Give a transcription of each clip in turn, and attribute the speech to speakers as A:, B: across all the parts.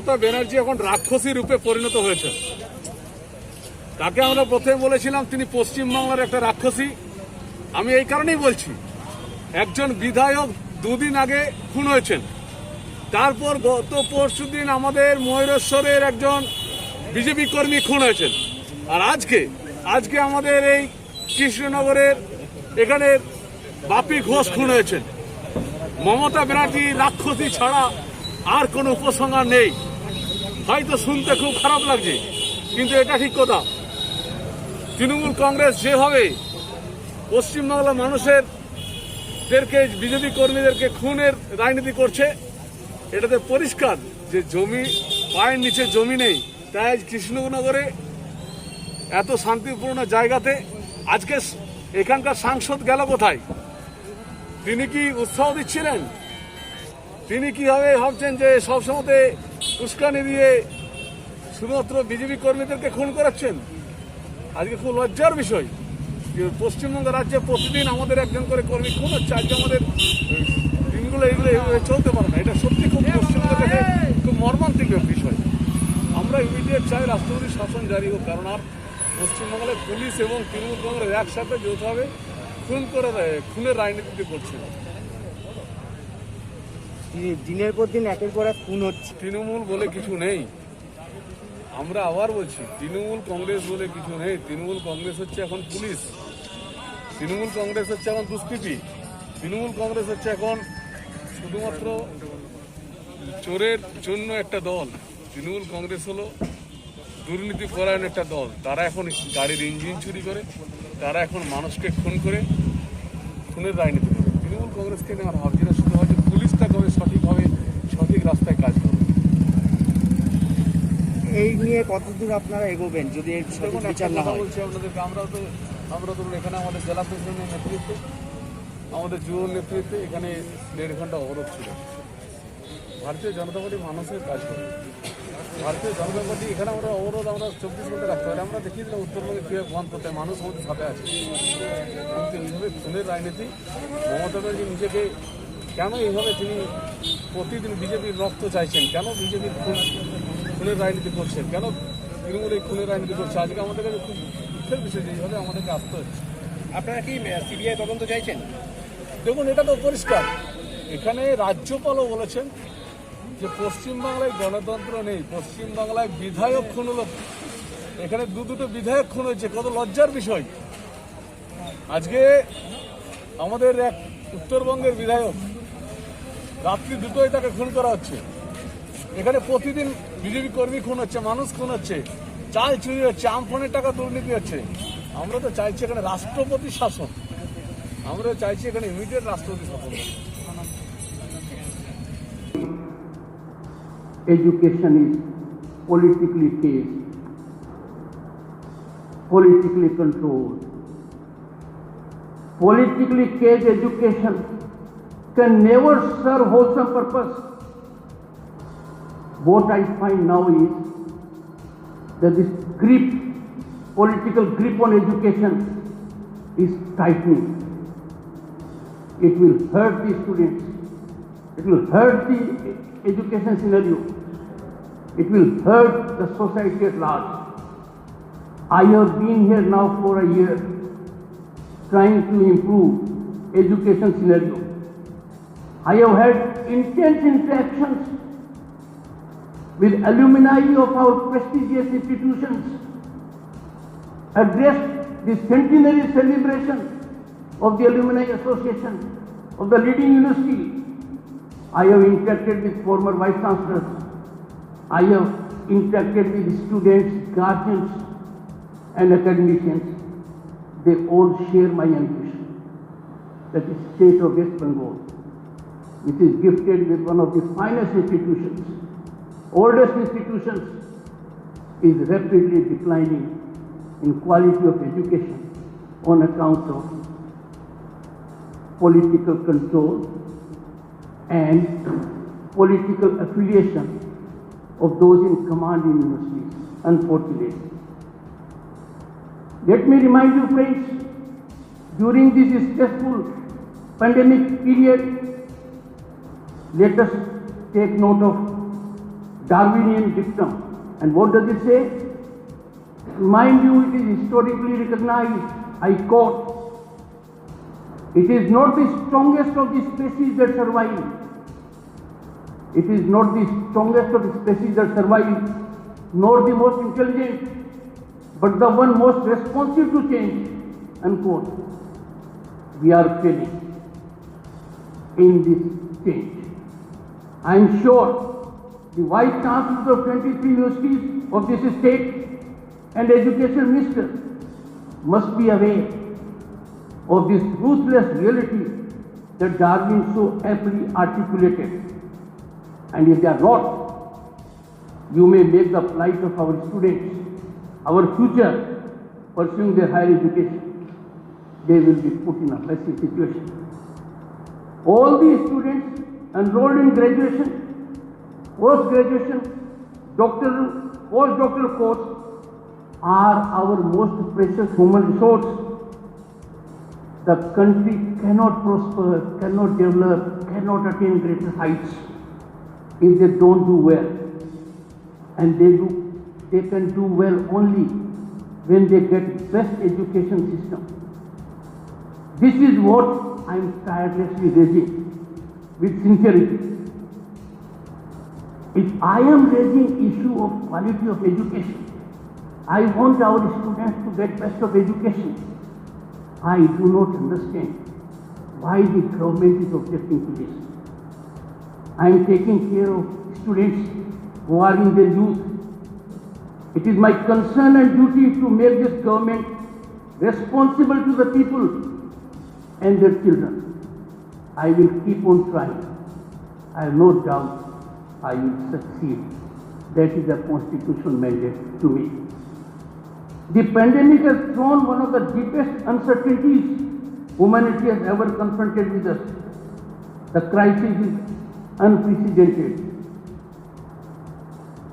A: মমতা ব্যানার্জি এখন রাক্ষসী রূপে পরিণত হয়েছে। তাকে আমরা প্রথমে বলেছিলাম তিনি পশ্চিমবাংলার একটা রাক্ষসী। আমি এই কারণেই বলছি, একজন বিধায়ক দুদিন আগে খুন হয়েছেন, তারপর গত পরশুদিন আমাদের ময়ূরেশ্বরের একজন বিজেপি কর্মী খুন হয়েছেন, আর আজকে আমাদের এই কৃষ্ণনগরের এখানে বাপি ঘোষ খুন হয়েছেন। মমতা ব্যানার্জি রাক্ষসী ছাড়া আর কোনো উপসংহার নেই। হয়তো শুনতে খুব খারাপ লাগছে, কিন্তু এটা ঠিক কথা। তৃণমূল কংগ্রেস যেভাবে পশ্চিমবাংলার মানুষদেরকে বিজেপি কর্মীদেরকে খুনের রাজনীতি করছে, এটাতে পরিষ্কার যে জমি পায়ের নিচে জমি নেই। তাই আজ কৃষ্ণনগরে এত শান্তিপূর্ণ জায়গাতে আজকে এখানকার সাংসদ গেল কোথায়? তিনি কি উৎসাহ দিচ্ছিলেন? তিনি কিভাবে ভাবছেন যে সবসময় উস্কানি দিয়ে শুধুমাত্র বিজেপি কর্মীদেরকে খুন করাচ্ছেন? আজকে খুব লজ্জার বিষয় যে পশ্চিমবঙ্গ রাজ্যে প্রতিদিন আমাদের একজন করে কর্মী খুন হচ্ছে। আজকে আমাদের দিনগুলো এগুলো চলতে পারে না। এটা সত্যি খুব পশ্চিমবঙ্গের কাছে খুব মর্মান্তিক বিষয়। আমরা ইমিডিয়েট চাই রাষ্ট্রপতির শাসন জারি হোক, কারণ আর পশ্চিমবঙ্গের পুলিশ এবং তৃণমূল কংগ্রেস একসাথে যৌথভাবে খুনের রাজনীতি করছে।
B: দিনের পর দিন একের পর এক খুন হচ্ছে।
A: তৃণমূল বলে কিছু নেই। আমরা আবার বলছি, তৃণমূল কংগ্রেস বলে কিছু নেই। তৃণমূল কংগ্রেস হচ্ছে এখন পুলিশ, তৃণমূল কংগ্রেস হচ্ছে এখন দুষ্কৃতী, তৃণমূল কংগ্রেস হচ্ছে এখন শুধুমাত্র চোরের জন্য একটা দল। তৃণমূল কংগ্রেস হলো দুর্নীতি পরায়ণ একটা দল। তারা এখন গাড়ির ইঞ্জিন চুরি করে, তারা এখন মানুষকে খুন করে খুনের রাজনীতি করে। তৃণমূল কংগ্রেসকে নিয়ে আর ভাবছি না, শুধু হয়তো পুলিশটা করে সঠিকভাবে সঠিক রাস্তায় কাজ করবে।
B: এই নিয়ে কতদূর আপনারা এগোবেন যদি এর সঠিক বিচার না হয়?
A: বলছি আপনাদেরকে, আমরা তো এখানে আমাদের জেলা প্রেসিডেন্টের নেতৃত্বে, আমাদের যুব নেতৃত্বে এখানে 1.5 ঘন্টা অবরোধ ছিল। ভারতীয় জনতা পার্টি মানুষের কাজ করে। ভারতীয় জনতা পার্টি এখানে আমরা অবরোধ 24 ঘন্টা রাখতে পারি। আমরা দেখিয়েছিলাম উত্তরবঙ্গে কীভাবে বন্ধ করতে হয়, মানুষ আমাদের সাথে আছে। কিন্তু এইভাবে খুনের রাজনীতি, মমতা ব্যানার্জি নিজেকে কেন এইভাবে তিনি প্রতিদিন বিজেপির রক্ত চাইছেন, কেন বিজেপির খুনের রাজনীতি করছেন, কেন তৃণমূল এই খুনের রাজনীতি করছে, আজকে আমাদের কাছে খুব দুঃখের বিষয় যে এইভাবে আমাদেরকে আসতে হচ্ছে।
B: আপনারা কি সিবিআই তদন্ত চাইছেন?
A: দেখুন, এটা তো পরিষ্কার। এখানে রাজ্যপালও বলেছেন যে পশ্চিমবাংলায় গণতন্ত্র নেই, পশ্চিমবাংলায় বিধায়ক খুন হলো। এখানে দুটো বিধায়ক খুন হয়েছে, কত লজ্জার বিষয়। আজকে আমাদের এক উত্তরবঙ্গের বিধায়ক রাত্রি 2টোয় তাকে খুন করা হচ্ছে। এখানে প্রতিদিন বিজেপি কর্মী খুন হচ্ছে, মানুষ খুন হচ্ছে, চাল চুরি হচ্ছে, আমফানের টাকা দুর্নীতি হচ্ছে। আমরা তো চাইছি এখানে রাষ্ট্রপতি শাসন, আমরা চাইছি এখানে ইমিডিয়েট রাষ্ট্রপতি শাসন।
C: Education is politically caged, politically controlled. Politically caged education can never serve wholesome purpose. What I find now is that this political grip on education is tightening. It will hurt the students. It will hurt the education scenario. It will hurt the society at large. I have been here now for a year trying to improve education scenario. I have had intense interactions with alumni of our prestigious institutions, addressed the centenary celebration of the Alumni Association of the leading university. I have interacted with former vice chancellors. I have interacted with students, guardians, and academicians. They all share my ambition that the state of West Bengal, which is gifted with one of the finest institutions, oldest institutions, is rapidly declining in quality of education on account of political control and political affiliation of those in command in universities, unfortunately. Let me remind you, friends, during this stressful pandemic period, let us take note of Darwinian dictum. And what does it say? Mind you, it is historically recognized, I quote, it is not the strongest of the species that survive. It is not the strongest of the species that survive, nor the most intelligent, but the one most responsive to change, unquote. We are failing in this change. I am sure the Vice Chancellors of 23 universities of this state and Education Minister must be aware of this ruthless reality that Darwin so aptly articulated. And if they are not, you may make the plight of our students, our future, pursuing their higher education, they will be put in a messy situation. All these students enrolled in graduation, post-graduation, doctoral, postdoctoral course are our most precious human resource. The country cannot prosper, cannot develop, cannot attain greater heights if they don't do well. And they can do well only when they get best education system. This is what I am tirelessly raising with sincerity. If I am raising issue of quality of education, I want our students to get best of education. I do not understand why the government is objecting to this. I am taking care of students who are in their youth. It is my concern and duty to make this government responsible to the people and their children. I will keep on trying. I have no doubt I will succeed. That is a constitutional mandate to me. The pandemic has thrown one of the deepest uncertainties humanity has ever confronted with us. The crisis is unprecedented,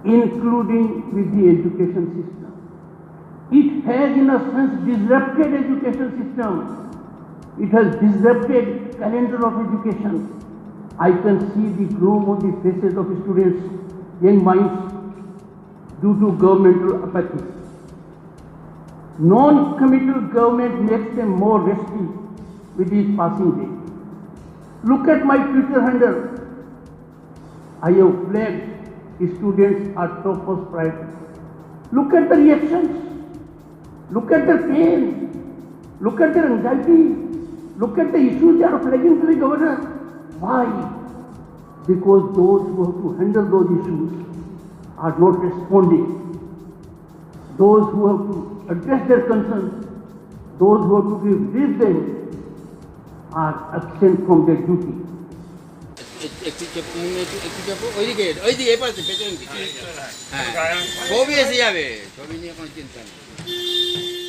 C: including with the education system. It has in a sense disrupted education system. It has disrupted calendar of education. I can see the gloom on the faces of students, young minds, due to governmental apathy. Non-committal government makes them more restive with each passing day. Look at my Twitter handle. I have flagged students are topmost priority. Look at the reactions. Look at their pain. Look at their anxiety. Look at the issues they are flagging to the governor. Why? Because those who have to handle those issues are not responding. Those who have to address their concerns, those who have to relieve them, are absent from their duty.
D: ওইদিকে এই পাশে পেছন কিছু হ্যাঁ ছবি এসে যাবে ছবি নিয়ে কোনো চিন্তা নেই